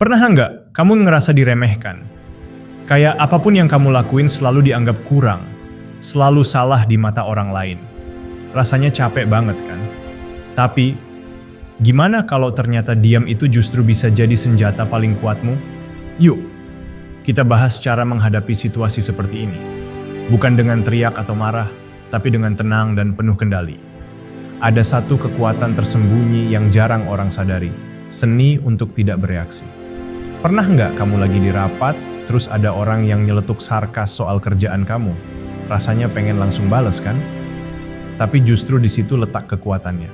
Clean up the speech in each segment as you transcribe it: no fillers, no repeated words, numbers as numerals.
Pernah nggak kamu ngerasa diremehkan? Kayak apapun yang kamu lakuin selalu dianggap kurang, selalu salah di mata orang lain. Rasanya capek banget kan? Tapi, gimana kalau ternyata diam itu justru bisa jadi senjata paling kuatmu? Yuk, kita bahas cara menghadapi situasi seperti ini. Bukan dengan teriak atau marah, tapi dengan tenang dan penuh kendali. Ada satu kekuatan tersembunyi yang jarang orang sadari, seni untuk tidak bereaksi. Pernah nggak kamu lagi di rapat, terus ada orang yang nyeletuk sarkas soal kerjaan kamu? Rasanya pengen langsung bales kan? Tapi justru di situ letak kekuatannya.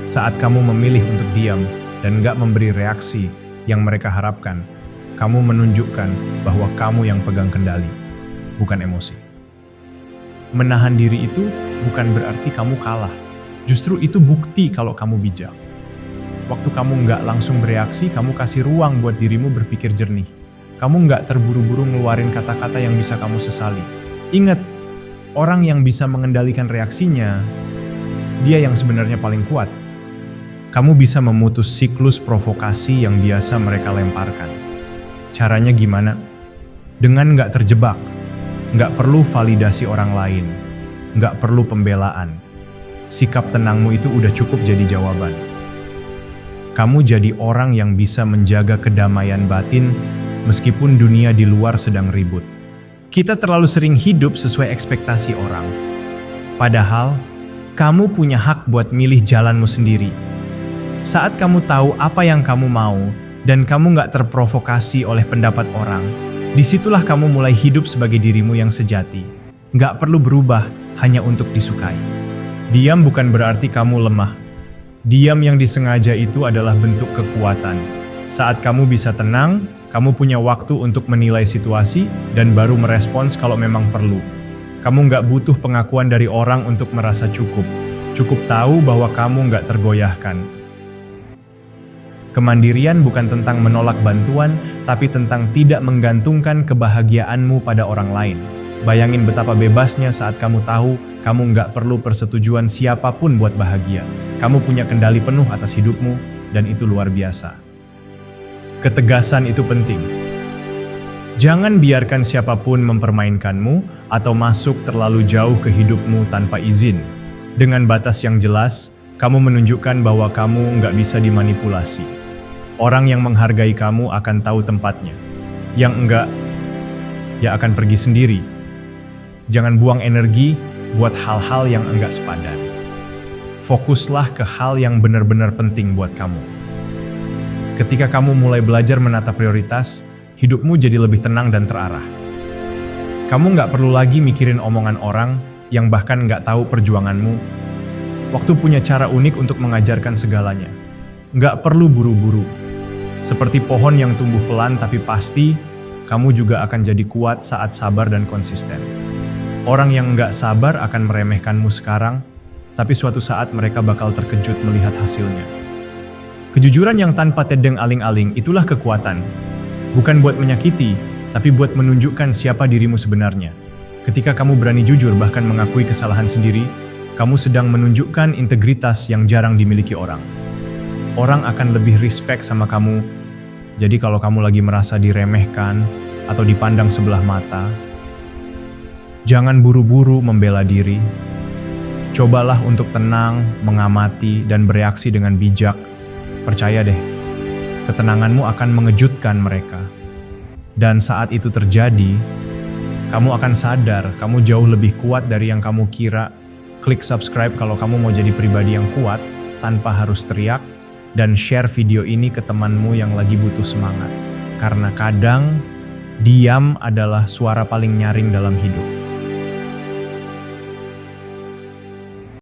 Saat kamu memilih untuk diam dan nggak memberi reaksi yang mereka harapkan, kamu menunjukkan bahwa kamu yang pegang kendali, bukan emosi. Menahan diri itu bukan berarti kamu kalah. Justru itu bukti kalau kamu bijak. Waktu kamu nggak langsung bereaksi, kamu kasih ruang buat dirimu berpikir jernih. Kamu nggak terburu-buru ngeluarin kata-kata yang bisa kamu sesali. Ingat, orang yang bisa mengendalikan reaksinya, dia yang sebenarnya paling kuat. Kamu bisa memutus siklus provokasi yang biasa mereka lemparkan. Caranya gimana? Dengan nggak terjebak, nggak perlu validasi orang lain, nggak perlu pembelaan. Sikap tenangmu itu udah cukup jadi jawaban. Kamu jadi orang yang bisa menjaga kedamaian batin meskipun dunia di luar sedang ribut. Kita terlalu sering hidup sesuai ekspektasi orang. Padahal, kamu punya hak buat milih jalanmu sendiri. Saat kamu tahu apa yang kamu mau dan kamu nggak terprovokasi oleh pendapat orang, disitulah kamu mulai hidup sebagai dirimu yang sejati. Nggak perlu berubah hanya untuk disukai. Diam bukan berarti kamu lemah. Diam yang disengaja itu adalah bentuk kekuatan. Saat kamu bisa tenang, kamu punya waktu untuk menilai situasi dan baru merespons kalau memang perlu. Kamu nggak butuh pengakuan dari orang untuk merasa cukup. Cukup tahu bahwa kamu nggak tergoyahkan. Kemandirian bukan tentang menolak bantuan, tapi tentang tidak menggantungkan kebahagiaanmu pada orang lain. Bayangin betapa bebasnya saat kamu tahu kamu nggak perlu persetujuan siapapun buat bahagia. Kamu punya kendali penuh atas hidupmu, dan itu luar biasa. Ketegasan itu penting. Jangan biarkan siapapun mempermainkanmu atau masuk terlalu jauh ke hidupmu tanpa izin. Dengan batas yang jelas, kamu menunjukkan bahwa kamu nggak bisa dimanipulasi. Orang yang menghargai kamu akan tahu tempatnya. Yang enggak, ya akan pergi sendiri. Jangan buang energi buat hal-hal yang enggak sepadan. Fokuslah ke hal yang benar-benar penting buat kamu. Ketika kamu mulai belajar menata prioritas, hidupmu jadi lebih tenang dan terarah. Kamu nggak perlu lagi mikirin omongan orang yang bahkan nggak tahu perjuanganmu. Waktu punya cara unik untuk mengajarkan segalanya. Nggak perlu buru-buru. Seperti pohon yang tumbuh pelan tapi pasti, kamu juga akan jadi kuat saat sabar dan konsisten. Orang yang nggak sabar akan meremehkanmu sekarang, tapi suatu saat mereka bakal terkejut melihat hasilnya. Kejujuran yang tanpa tedeng aling-aling itulah kekuatan. Bukan buat menyakiti, tapi buat menunjukkan siapa dirimu sebenarnya. Ketika kamu berani jujur bahkan mengakui kesalahan sendiri, kamu sedang menunjukkan integritas yang jarang dimiliki orang. Orang akan lebih respect sama kamu. Jadi kalau kamu lagi merasa diremehkan atau dipandang sebelah mata, jangan buru-buru membela diri. Cobalah untuk tenang, mengamati, dan bereaksi dengan bijak. Percaya deh, ketenanganmu akan mengejutkan mereka. Dan saat itu terjadi, kamu akan sadar kamu jauh lebih kuat dari yang kamu kira. Klik subscribe kalau kamu mau jadi pribadi yang kuat, tanpa harus teriak, dan share video ini ke temanmu yang lagi butuh semangat. Karena kadang, diam adalah suara paling nyaring dalam hidup.